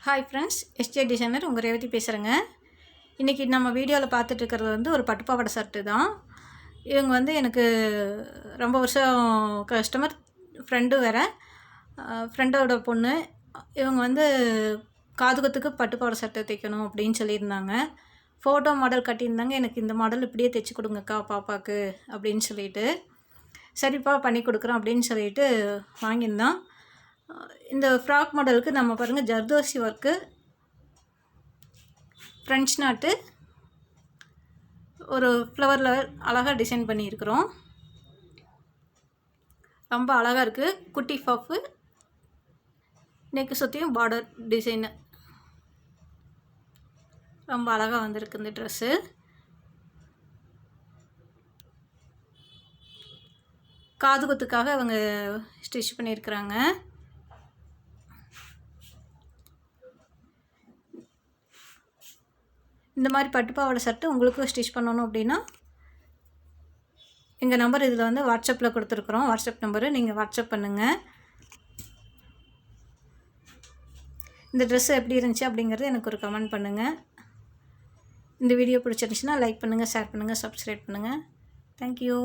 Hi friends, SJ designer உங்கள் ரேவதி பேசுகிறேங்க. இன்றைக்கி நம்ம வீடியோவில் பார்த்துட்ருக்கிறது வந்து ஒரு பட்டுப்பாவாடை ஷர்ட்டு தான். இவங்க வந்து எனக்கு ரொம்ப வருஷம் கஸ்டமர், ஃப்ரெண்டு வேறு, ஃப்ரெண்டோட பொண்ணு. இவங்க வந்து காதுகுத்துக்கு பட்டுப்பாவாடை ஷர்ட்டு தைக்கணும் அப்படின்னு சொல்லியிருந்தாங்க. ஃபோட்டோ மாடல் கட்டியிருந்தாங்க. எனக்கு இந்த மாடல் இப்படியே தைச்சி கொடுங்கக்கா பாப்பாவுக்கு அப்படின்னு சொல்லிட்டு, சரிப்பா பண்ணி கொடுக்குறோம் அப்படின்னு சொல்லிட்டு வாங்கியிருந்தோம். இந்த ஃப்ராக் மாடலுக்கு நம்ம பாருங்கள், ஜர்தோசி ஒர்க்கு, ஃப்ரெஞ்ச் நாட்டு, ஒரு ஃப்ளவரில் அழகாக டிசைன் பண்ணியிருக்கிறோம். ரொம்ப அழகாக இருக்குது. குட்டி பஃப்பு, நெக்கு சுற்றியும் பார்டர் டிசைனு ரொம்ப அழகாக வந்திருக்கு இந்த ட்ரெஸ்ஸு. காதுகுத்துக்காக அவங்க ஸ்டிச் பண்ணியிருக்கிறாங்க. இந்த மாதிரி பட்டுப்பாவாடை ஷர்ட்டு உங்களுக்கு ஸ்டிச் பண்ணணும் அப்படின்னா எங்கள் நம்பர் இதில் வந்து வாட்ஸ்அப்பில் கொடுத்துருக்குறோம். வாட்ஸ்அப் நம்பரு, நீங்கள் வாட்ஸ்அப் பண்ணுங்கள். இந்த ட்ரெஸ்ஸு எப்படி இருந்துச்சு அப்படிங்கிறது எனக்கு ஒரு கமெண்ட் பண்ணுங்கள். இந்த வீடியோ பிடிச்சிருந்துச்சுன்னா லைக் பண்ணுங்கள், ஷேர் பண்ணுங்கள், சப்ஸ்கிரைப் பண்ணுங்கள். தேங்க்யூ.